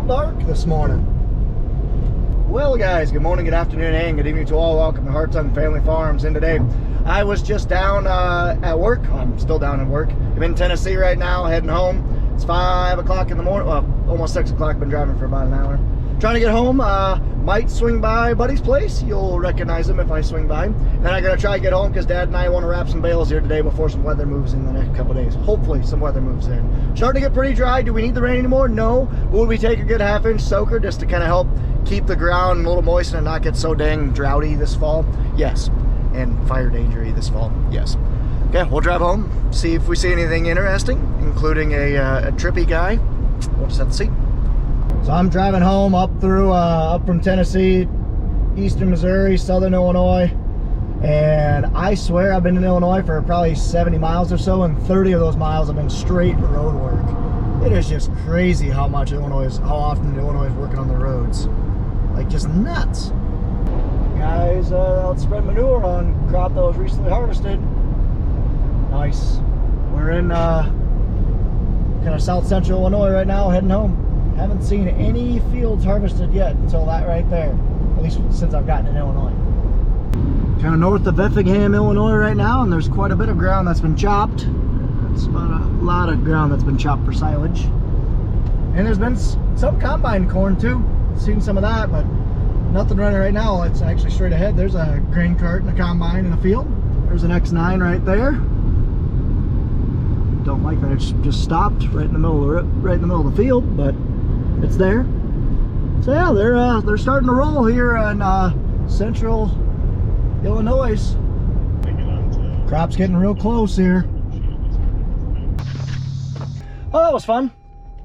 dark this morning. Well guys, good morning, good afternoon, and good evening to all. Welcome to Hartung Family Farms. And today I was just down at work. I'm still down at work. I'm in Tennessee right now, heading home. It's 5 o'clock in the morning, well, almost 6 o'clock. Been driving for about an hour. Trying to get home. Might swing by Buddy's place. You'll recognize him if I swing by. And then I'm gonna try to get home because Dad and I want to wrap some bales here today before some weather moves in the next couple days. Hopefully some weather moves in. Starting to get pretty dry. Do we need the rain anymore? No. Would we take a good half-inch soaker just to kind of help keep the ground a little moist and not get so dang droughty this fall? Yes. And fire dangery this fall? Yes. Okay, we'll drive home, see if we see anything interesting, including a trippy guy. We'll just have to see. So I'm driving home up through, up from Tennessee, eastern Missouri, southern Illinois, and I swear I've been in Illinois for probably 70 miles or so, and 30 of those miles have been straight road work. It is just crazy how often Illinois is working on the roads. Like, just nuts. Guys, let's spread manure on crop that was recently harvested. Nice. We're in kind of south central Illinois right now, heading home. Haven't seen any fields harvested yet until that right there, at least since I've gotten in Illinois. Kind of north of Effingham, Illinois right now, and there's quite a bit of ground that's been chopped. It's about a lot of ground that's been chopped for silage. And there's been some combine corn too. Seen some of that, but nothing running right now. It's actually straight ahead. There's a grain cart and a combine in the field. There's an X9 right there. Don't like that it's just stopped right in the middle of the field, but it's there. So yeah, they're starting to roll here in central Illinois. Crop's getting real close here. Well, that was fun.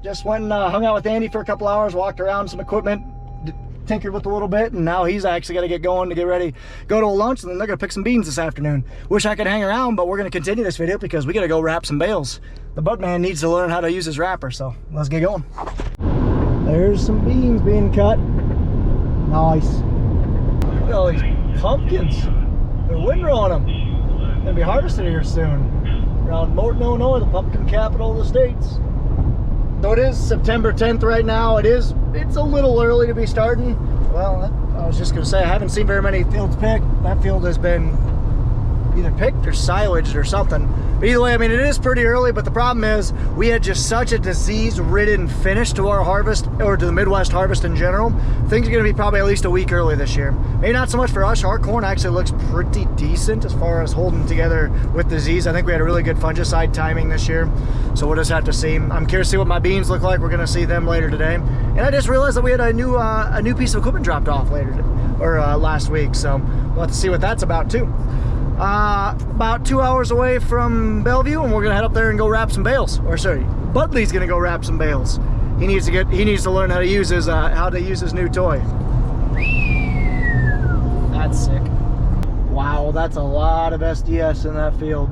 Just went and hung out with Andy for a couple hours, walked around some equipment, tinkered with a little bit, and now he's actually got to get going to get ready, go to a lunch, and then they're gonna pick some beans this afternoon. Wish I could hang around, but we're gonna continue this video because we gotta go wrap some bales. The bud man needs to learn how to use his wrapper, so let's get going. There's some beans being cut. Nice. Look at all these pumpkins. They're windrowing them. Gonna be harvested here soon. Around Morton, Illinois, the pumpkin capital of the states. So it is September 10th right now. It's a little early to be starting. Well, I was just gonna say, I haven't seen very many fields picked. That field has been either picked or silaged or something. But either way, I mean, it is pretty early, but the problem is we had just such a disease-ridden finish to our harvest, or to the Midwest harvest in general. Things are gonna be probably at least a week early this year. Maybe not so much for us. Our corn actually looks pretty decent as far as holding together with disease. I think we had a really good fungicide timing this year, so we'll just have to see. I'm curious to see what my beans look like. We're gonna see them later today. And I just realized that we had a new piece of equipment dropped off last week, so we'll have to see what that's about too. About 2 hours away from Bellevue, and we're gonna head up there and go wrap some bales. Or sorry, Budley's gonna go wrap some bales. He needs to learn how to use his new toy. That's sick. Wow, that's a lot of SDS in that field.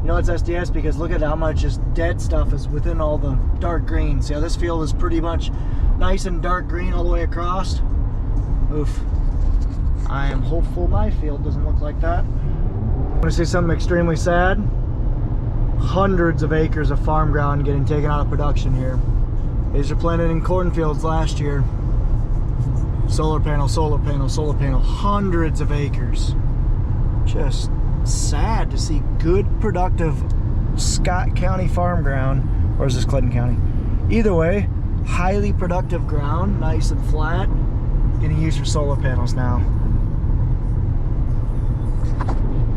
You know it's SDS because look at how much just dead stuff is within all the dark greens. Yeah, this field is pretty much nice and dark green all the way across. Oof. I am hopeful my field doesn't look like that. I want to say something extremely sad. Hundreds of acres of farm ground getting taken out of production here. These are planted in cornfields last year. Solar panel, solar panel, solar panel. Hundreds of acres. Just sad to see good, productive Scott County farm ground. Or is this Clinton County? Either way, highly productive ground, nice and flat, getting used for solar panels now.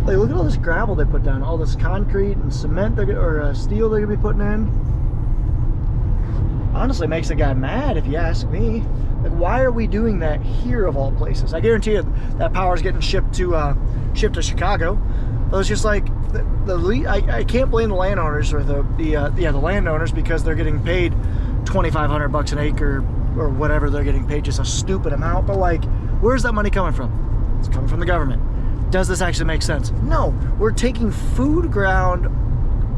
Like, look at all this gravel they put down, all this concrete and cement or steel they're gonna be putting in. Honestly, makes the guy mad if you ask me. Like, why are we doing that here of all places? I guarantee you that power's getting shipped to Chicago. But it's just like I can't blame the landowners or the landowners because they're getting paid $2,500 an acre or whatever they're getting paid, just a stupid amount. But like, where's that money coming from? It's coming from the government. Does this actually make sense? No, we're taking food ground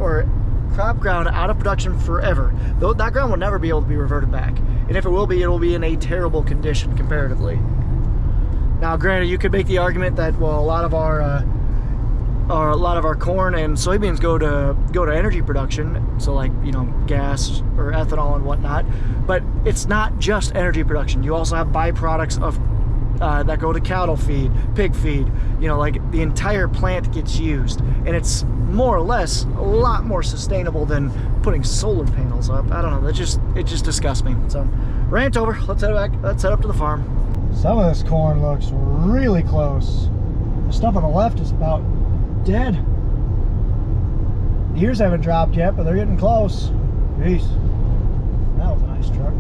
or crop ground out of production forever. Though that ground will never be able to be reverted back. And if it will be in a terrible condition comparatively. Now, granted, you could make the argument that, well, a lot of our a lot of our corn and soybeans go to energy production, so like, you know, gas or ethanol and whatnot. But it's not just energy production. You also have byproducts of that go to cattle feed, pig feed. You know, like the entire plant gets used, and it's more or less a lot more sustainable than putting solar panels up. I don't know. It just disgusts me. So, rant over. Let's head back. Let's head up to the farm. Some of this corn looks really close. The stuff on the left is about dead. The ears haven't dropped yet, but they're getting close. Jeez. That was a nice truck.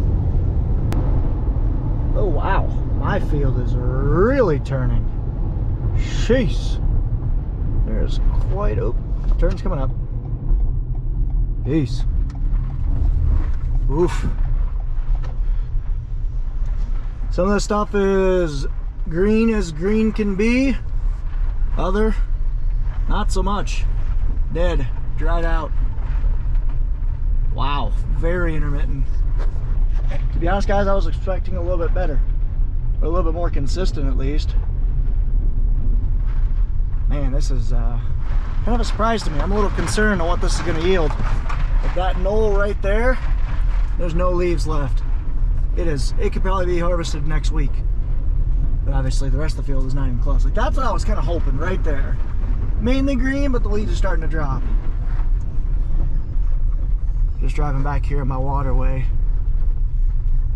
Oh, wow. My field is really turning. Jeez. There's quite a... Turn's coming up. Jeez. Oof. Some of this stuff is green as green can be. Other, not so much. Dead, dried out. Wow, very intermittent. To be honest, guys, I was expecting a little bit better. Or a little bit more consistent, at least. Man, this is kind of a surprise to me. I'm a little concerned on what this is going to yield. Like that knoll right there, there's no leaves left. It could probably be harvested next week. But obviously the rest of the field is not even close. Like that's what I was kind of hoping right there. Mainly green, but the leaves are starting to drop. Just driving back here in my waterway.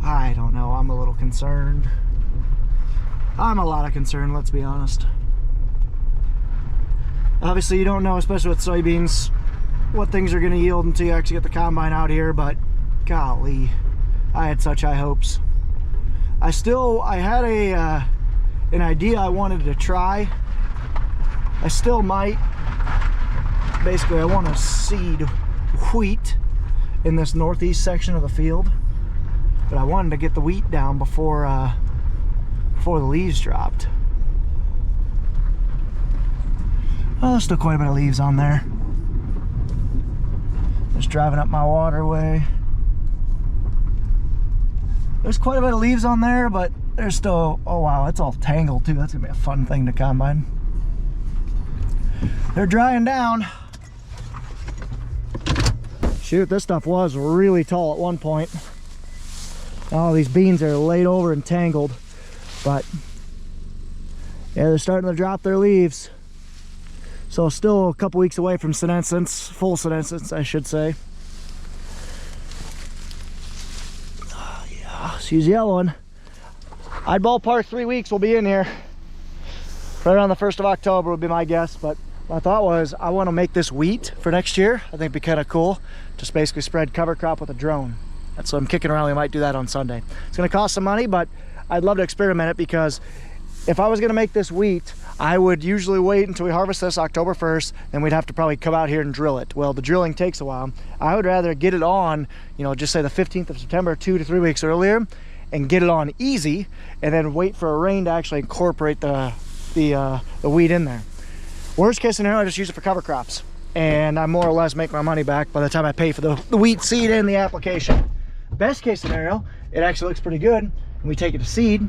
I don't know, I'm a little concerned. I'm a lot of concern, let's be honest. Obviously you don't know, especially with soybeans, what things are gonna yield until you actually get the combine out here, but golly, I had such high hopes. I had an idea I wanted to try. I still might. Basically, I want to seed wheat in this northeast section of the field, but I wanted to get the wheat down before the leaves dropped. Oh, there's still quite a bit of leaves on there. Just driving up my waterway. There's quite a bit of leaves on there, but there's still, oh wow, it's all tangled too. That's gonna be a fun thing to combine. They're drying down. Shoot, this stuff was really tall at one point. All these beans are laid over and tangled, but yeah, they're starting to drop their leaves. So still a couple weeks away from senescence, full senescence, I should say. She's yellowing. I'd ballpark 3 weeks we'll be in here. Right around the 1st of October would be my guess, but my thought was I want to make this wheat for next year. I think it'd be kind of cool. Just basically spread cover crop with a drone. That's what I'm kicking around. We might do that on Sunday. It's going to cost some money, but I'd love to experiment it, because if I was going to make this wheat, I would usually wait until we harvest this October 1st, and we'd have to probably come out here and drill it. Well, the drilling takes a while. I would rather get it on, you know, just say the 15th of September, 2 to 3 weeks earlier, and get it on easy, and then wait for a rain to actually incorporate the wheat in there. Worst case scenario, I just use it for cover crops, and I more or less make my money back by the time I pay for the wheat seed and the application. Best case scenario, it actually looks pretty good, and we take it to seed,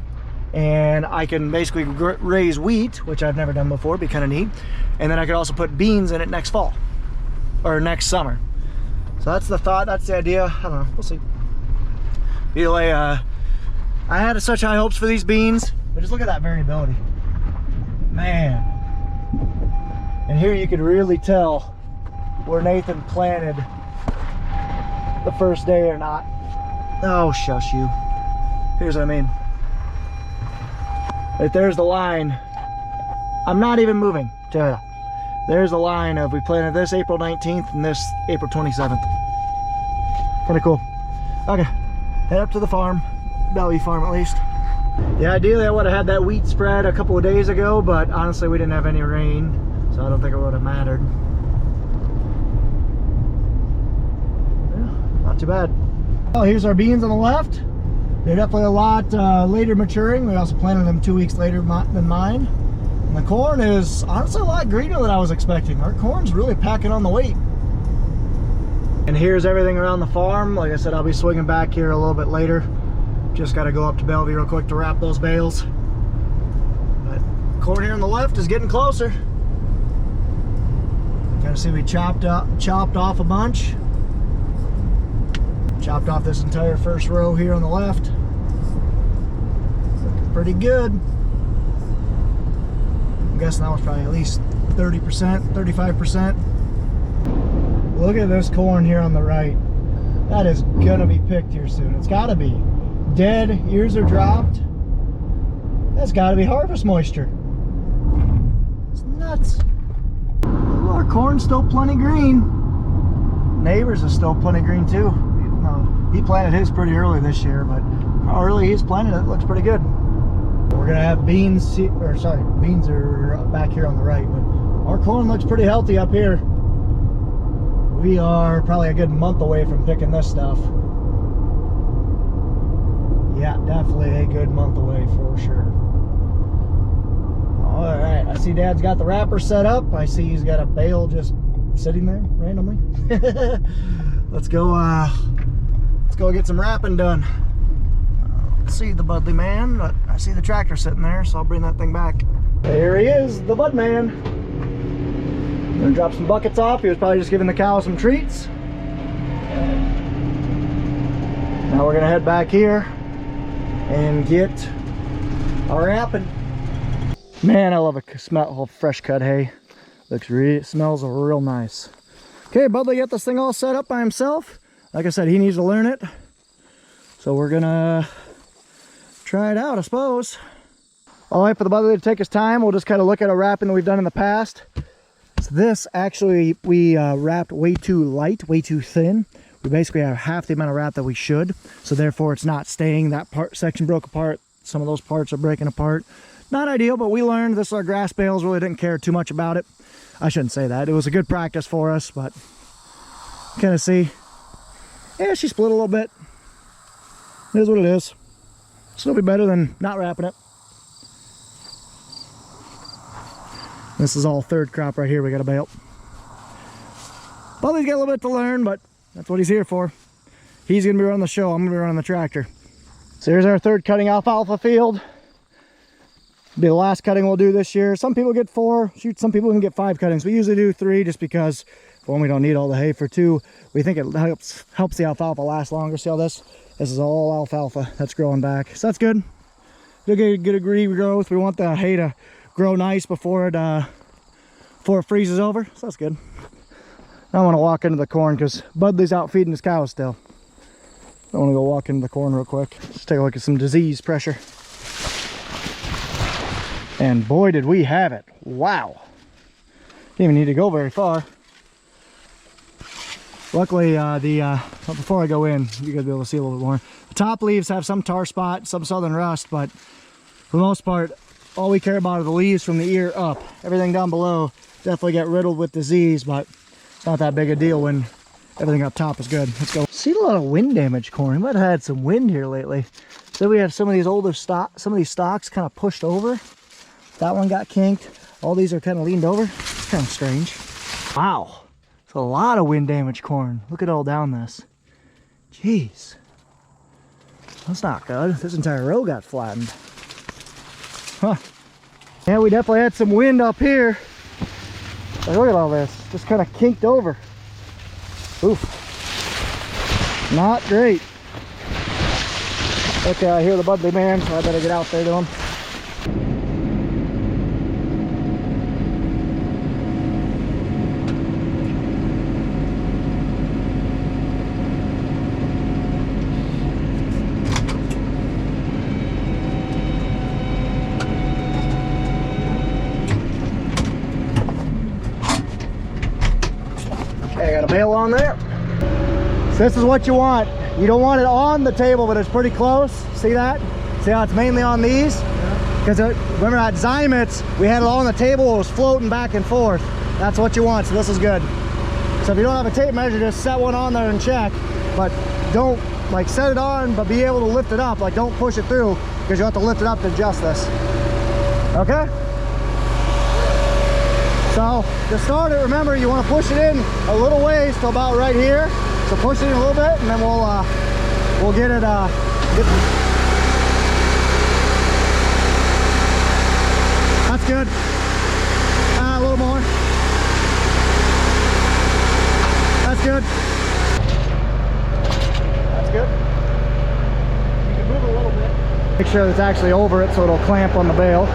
and I can basically raise wheat, which I've never done before, be kind of neat, and then I could also put beans in it next fall or next summer. So that's the thought, that's the idea. I don't know, we'll see. Either way, I had such high hopes for these beans, but just look at that variability, man. And here you could really tell where Nathan planted the first day or not. Oh, shush you. Here's what I mean. Right there's the line. I'm not even moving. There's the line of we planted this April 19th and this April 27th. Kind of cool. Okay, head up to the farm. Bellevue farm at least. Yeah, ideally I would have had that wheat spread a couple of days ago, but honestly we didn't have any rain, so I don't think it would have mattered. Yeah, not too bad. Well, here's our beans on the left. They're definitely a lot later maturing. We also planted them 2 weeks later than mine. And the corn is honestly a lot greener than I was expecting. Our corn's really packing on the weight. And here's everything around the farm. Like I said, I'll be swinging back here a little bit later. Just got to go up to Bellevue real quick to wrap those bales. But corn here on the left is getting closer. Kind of see we chopped off a bunch. Chopped off this entire first row here on the left. Looking pretty good. I'm guessing that was probably at least 30%, 35%. Look at this corn here on the right. That is gonna be picked here soon. It's gotta be. Dead, ears are dropped. That's gotta be harvest moisture. It's nuts. Ooh, our corn's still plenty green. Neighbors is still plenty green too. He planted his pretty early this year, but how early he's planted it looks pretty good. We're gonna have beans, beans are back here on the right, but our corn looks pretty healthy up here. We are probably a good month away from picking this stuff. Yeah, definitely a good month away for sure. All right, I see Dad's got the wrapper set up. I see he's got a bale just sitting there randomly. Let's go get some wrapping done. See the Budley man, but I see the tractor sitting there, so I'll bring that thing back. There he is, the Bud man. Gonna drop some buckets off. He was probably just giving the cow some treats. Now we're gonna head back here and get our wrapping. Man, I love a smell of fresh cut hay. Smells real nice. Okay, Budley got this thing all set up by himself. Like I said, he needs to learn it. So we're gonna try it out, I suppose. All right, for the Budley to take his time, we'll just kind of look at a wrapping that we've done in the past. So this actually, we wrapped way too light, way too thin. We basically have half the amount of wrap that we should. So therefore it's not staying. That section broke apart. Some of those parts are breaking apart. Not ideal, but we learned. This is our grass bales. Really didn't care too much about it. I shouldn't say that. It was a good practice for us, but kind of see. Yeah, she split a little bit. It is what it is. Still be better than not wrapping it. This is all third crop right here. We got a bale. Budley's got a little bit to learn, but that's what he's here for. He's gonna be running the show. I'm gonna be running the tractor. So here's our third cutting alfalfa field. Be the last cutting we'll do this year. Some people get 4. Shoot, some people can get 5 cuttings. We usually do 3 just because, one, we don't need all the hay. For 2, we think it helps the alfalfa last longer. See all this? This is all alfalfa that's growing back. So that's good. You'll get good regrowth. We want the hay to grow nice before it freezes over. So that's good. I want to walk into the corn because Budley's out feeding his cows still. I want to go walk into the corn real quick. Let's take a look at some disease pressure. And boy, did we have it. Wow. Didn't even need to go very far. Luckily, before I go in, you guys will be able to see a little bit more. The top leaves have some tar spot, some southern rust, but for the most part, all we care about are the leaves from the ear up. Everything down below definitely get riddled with disease, but it's not that big a deal when everything up top is good. Let's go. See a lot of wind damage corn. We might have had some wind here lately. So we have some of these older some of these stalks kind of pushed over. That one got kinked. All these are kind of leaned over. It's kind of strange. Wow. It's a lot of wind damage corn. Look at all down this. Jeez. That's not good. This entire row got flattened. Huh. Yeah, we definitely had some wind up here. Like, look at all this. Just kind of kinked over. Oof. Not great. Okay, I hear the Budley man, so I better get out there to him. Okay, I got a bale on there. So this is what you want. You don't want it on the table, but it's pretty close. See that? See how it's mainly on these? Because remember at Zymitz, we had it all on the table. It was floating back and forth. That's what you want, so this is good. So if you don't have a tape measure, just set one on there and check. But don't like set it on, but be able to lift it up. Like don't push it through, because you have to lift it up to adjust this. Okay? So to start it, remember you want to push it in a little ways to about right here. So push it in a little bit, and then we'll get it. That's good. A little more. Make sure it's actually over it so it'll clamp on the bale.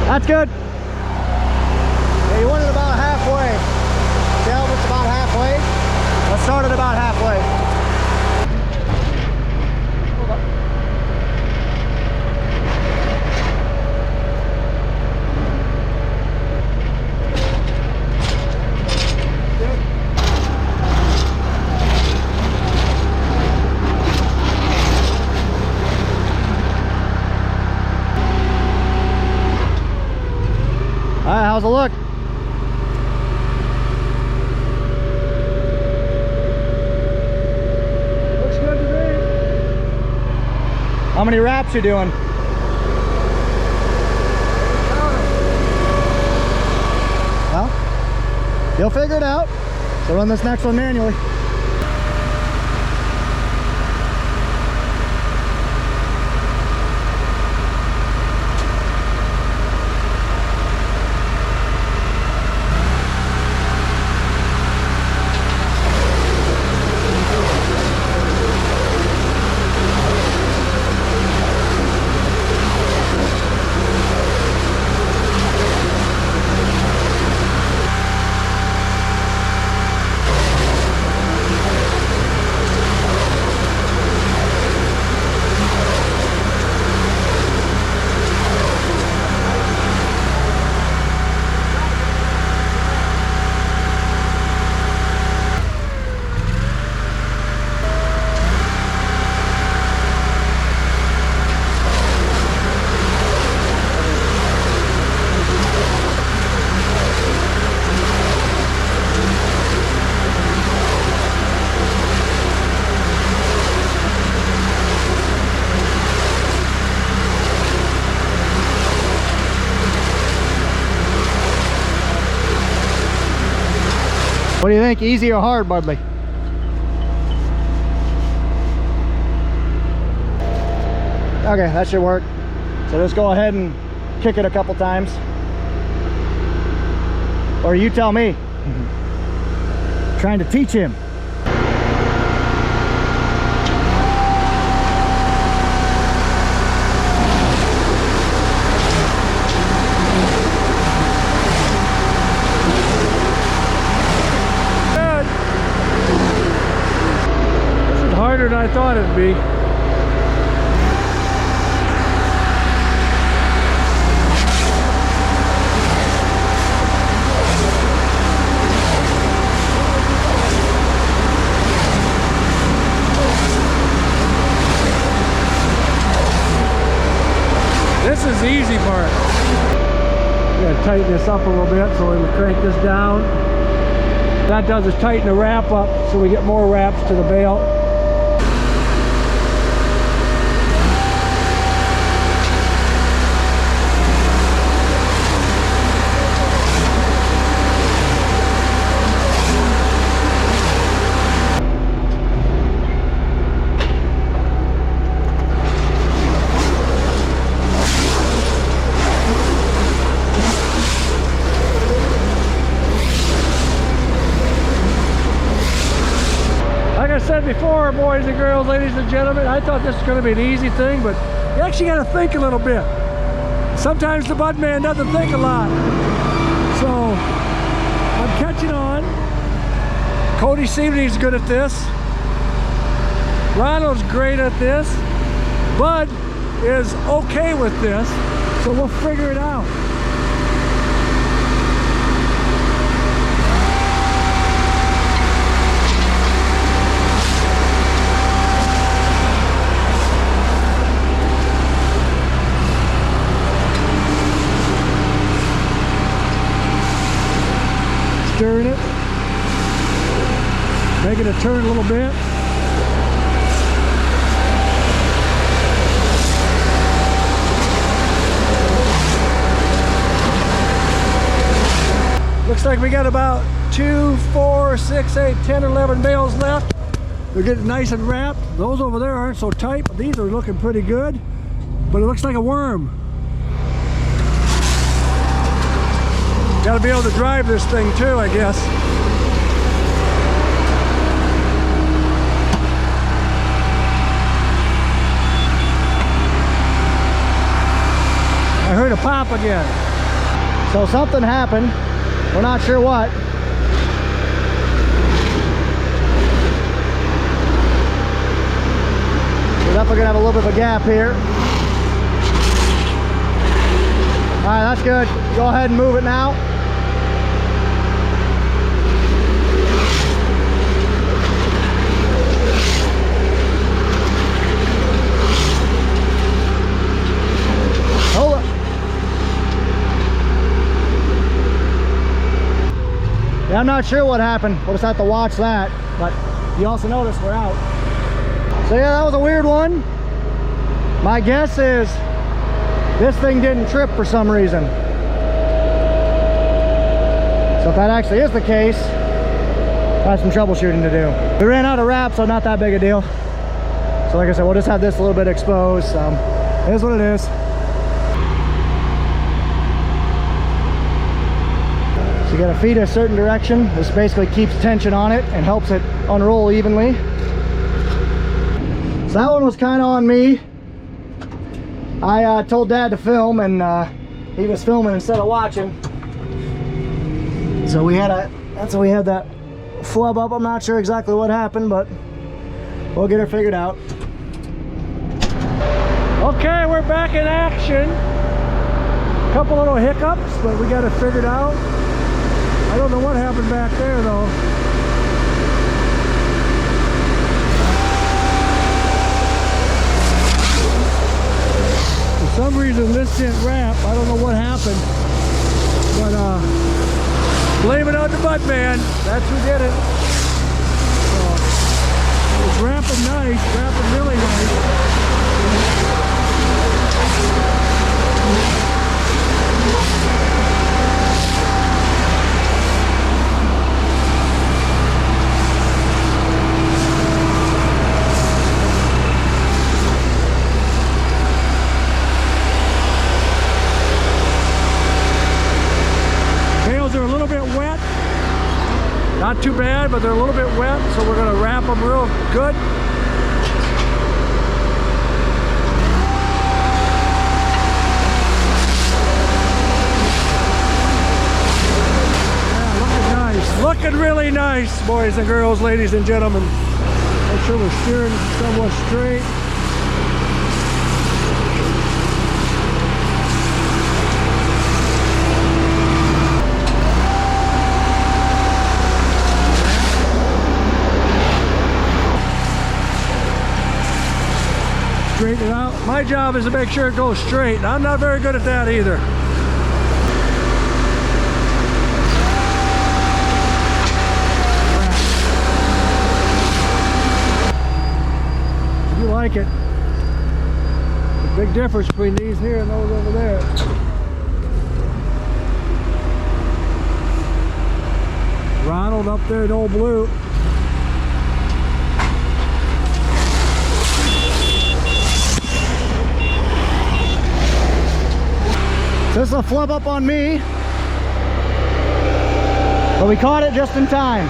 That's good. Yeah, you want it about halfway. See how it's about halfway? Let's start it about halfway. All right, how's it look? Looks good to me. How many wraps you doing? Well, you'll figure it out. So run this next one manually. What do you think, easy or hard, Budley? Okay, that should work. So just go ahead and kick it a couple times. Or you tell me. Trying to teach him. Harder than I thought it'd be. This is the easy part. I'm gonna tighten this up a little bit so we can crank this down. That does is tighten the wrap up so we get more wraps to the bale. Like I said before, boys and girls, ladies and gentlemen, I thought this was going to be an easy thing, but you actually got to think a little bit. Sometimes the bud man doesn't think a lot. So I'm catching on. Cody Seamaney's good at this. Ronald's great at this. Bud is okay with this, so we'll figure it out. Stirring it, making it turn a little bit. Looks like we got about 2, 4, 6, 8, 10, 11 bales left. They're getting nice and wrapped. Those over there aren't so tight, but these are looking pretty good. But it looks like a worm. Got to be able to drive this thing too, I guess. wrap again. So something happened. We're not sure what. We're definitely gonna have a little bit of a gap here. All right, that's good. Go ahead and move it now. Hold it. Yeah, I'm not sure what happened. We'll just have to watch that. But you also notice we're out. So yeah, that was a weird one. My guess is this thing didn't trip for some reason. So if that actually is the case, I have some troubleshooting to do. We ran out of wrap, so not that big a deal. So like I said, we'll just have this a little bit exposed. It is what it is. So you gotta feed it a certain direction. This basically keeps tension on it and helps it unroll evenly. So that one was kind of on me. I told Dad to film, and he was filming instead of watching. So that's why we had that flub up. I'm not sure exactly what happened, but we'll get her figured out. Okay, we're back in action. A couple little hiccups, but we got it figured out. I don't know what happened back there though. For some reason this didn't wrap. I don't know what happened. But blame it on the mud man. That's who did it. So, it's wrapping nice, wrapping really nice. Are a little bit wet, not too bad, but they're a little bit wet, so we're going to wrap them real good. Yeah, looking nice, looking really nice, boys and girls, ladies and gentlemen. Make sure we're steering somewhat straight. Straighten it out. My job is to make sure it goes straight. I'm not very good at that either. If you like it. There's a big difference between these here and those over there. Ronald up there in old blue. This is a flub up on me, but we caught it just in time.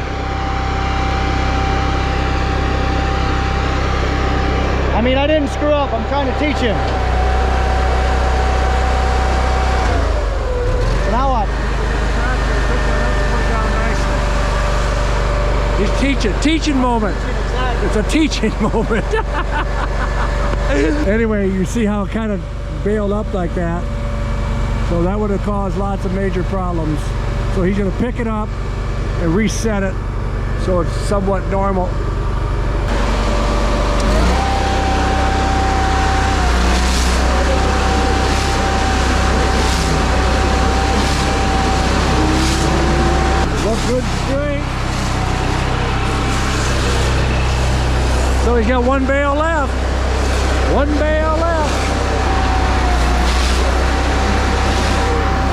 I mean, I didn't screw up. I'm trying to teach him. So now what? He's teaching moment. It's a teaching moment. Anyway, you see how it kind of bailed up like that. So that would have caused lots of major problems. So he's going to pick it up and reset it so it's somewhat normal. Look good straight. So he's got one bale left. One bale left.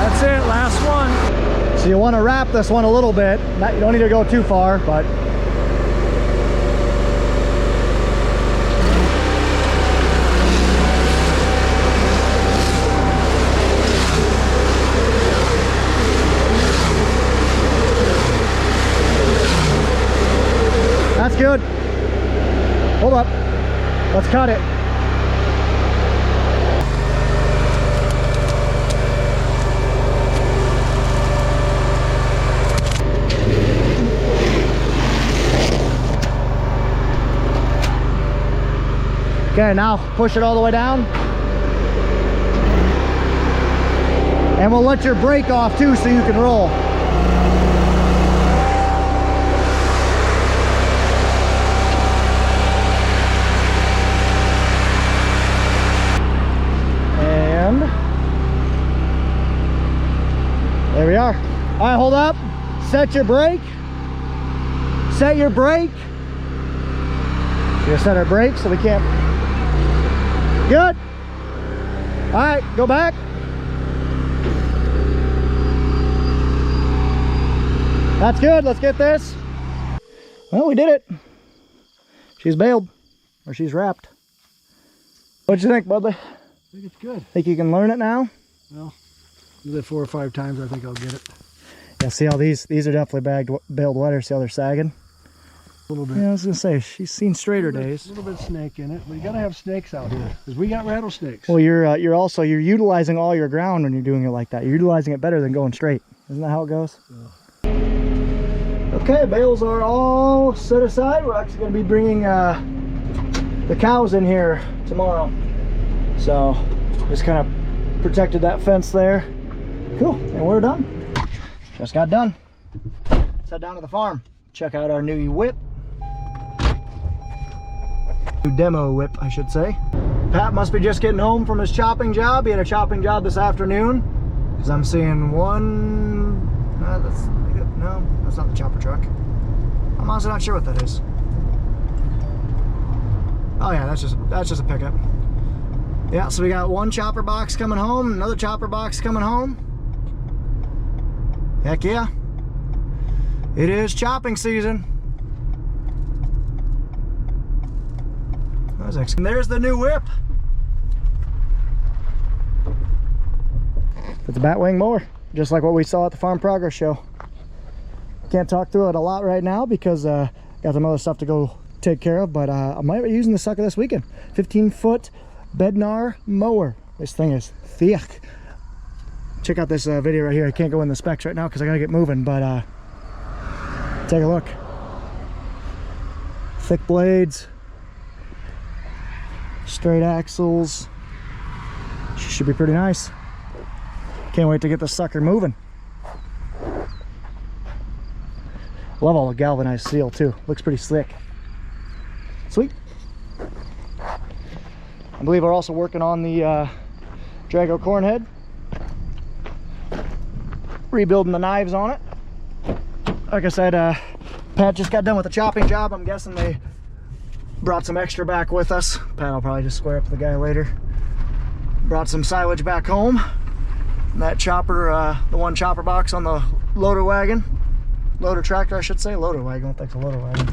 That's it, last one. So you want to wrap this one a little bit. You don't need to go too far, but that's good. Hold up. Let's cut it. Okay, now push it all the way down. And we'll let your brake off too so you can roll. And there we are. All right, hold up. Set your brake. Set your brake. We're gonna set our brakes so we can't. Good. All right, go back. That's good. Let's get this. Well, we did it. She's bailed, or she's wrapped. What'd you think, Budley? I think it's good. Think you can learn it now? Well, do it 4 or 5 times. I think I'll get it. Yeah. See how these are definitely bailed wetter. See how they're sagging? A little bit. Yeah, I was gonna say she's seen straighter days. A little bit of snake in it, but you gotta have snakes out here because we got rattlesnakes. Well, you're utilizing all your ground when you're doing it like that. You're utilizing it better than going straight. Isn't that how it goes? Yeah. Okay, bales are all set aside. We're actually going to be bringing the cows in here tomorrow. So just kind of protected that fence there. Cool, and we're done. Just got done. Let's head down to the farm. Check out our new whip. New demo whip, I should say. Pat must be just getting home from his chopping job. He had a chopping job this afternoon. Because I'm seeing one... no, that's not the chopper truck. I'm honestly not sure what that is. Oh yeah, that's just a pickup. Yeah, so we got one chopper box coming home, another chopper box coming home. Heck yeah. It is chopping season. And there's the new whip. It's a batwing mower, just like what we saw at the Farm Progress Show. Can't talk through it a lot right now because got some other stuff to go take care of, but I might be using the sucker this weekend. 15-foot Bednar mower. This thing is thick. Check out this video right here. I can't go in the specs right now because I gotta get moving, but take a look. Thick blades, straight axles. Should be pretty nice. Can't wait to get this sucker moving. Love all the galvanized steel too. Looks pretty slick. Sweet. I believe we're also working on the Drago corn head. Rebuilding the knives on it. Like I said, Pat just got done with the chopping job. I'm guessing they brought some extra back with us. Pat will probably just square up the guy later. Brought some silage back home. And that chopper, the one chopper box on the loader wagon. Loader tractor, I should say. Loader wagon. What the heck's a loader wagon?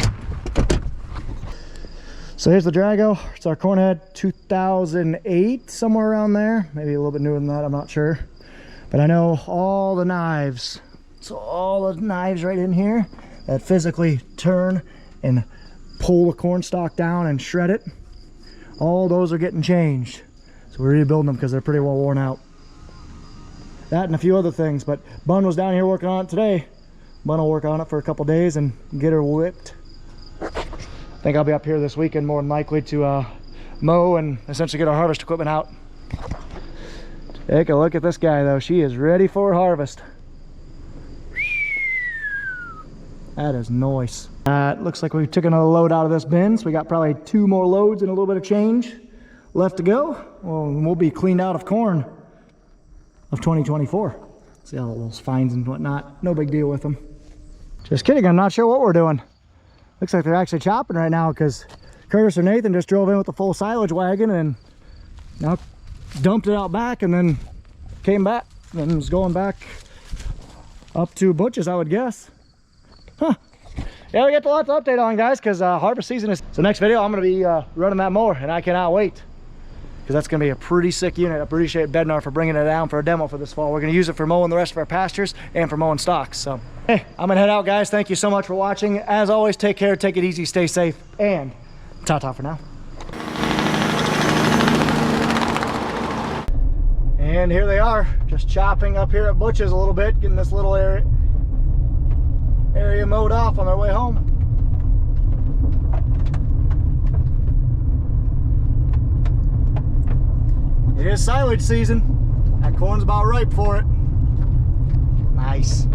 So here's the Drago. It's our corn head, 2008, somewhere around there. Maybe a little bit newer than that, I'm not sure. But I know all the knives. So all the knives right in here that physically turn and pull the corn stalk down and shred it. All those are getting changed. So we're rebuilding them because they're pretty well worn out. That and a few other things, but Bun was down here working on it today. Bun will work on it for a couple days and get her whipped. I think I'll be up here this weekend more than likely to mow and essentially get our harvest equipment out. Take a look at this guy though. She is ready for harvest. That is nice. It looks like we took another load out of this bin, so we got probably 2 more loads and a little bit of change left to go. Well, we'll be cleaned out of corn of 2024. See all those fines and whatnot. No big deal with them. Just kidding, I'm not sure what we're doing. Looks like they're actually chopping right now because Curtis or Nathan just drove in with the full silage wagon and now dumped it out back and then came back and was going back up to Butch's, I would guess. Huh. Yeah, we got lots to update on, guys, because harvest season is... So next video, I'm going to be running that mower, and I cannot wait. Because that's going to be a pretty sick unit. I appreciate Bednar for bringing it down for a demo for this fall. We're going to use it for mowing the rest of our pastures and for mowing stocks. So, hey, I'm going to head out, guys. Thank you so much for watching. As always, take care, take it easy, stay safe, and ta-ta for now. And here they are, just chopping up here at Butch's a little bit, getting this little area mowed off on their way home. It is silage season. That corn's about ripe for it. Nice.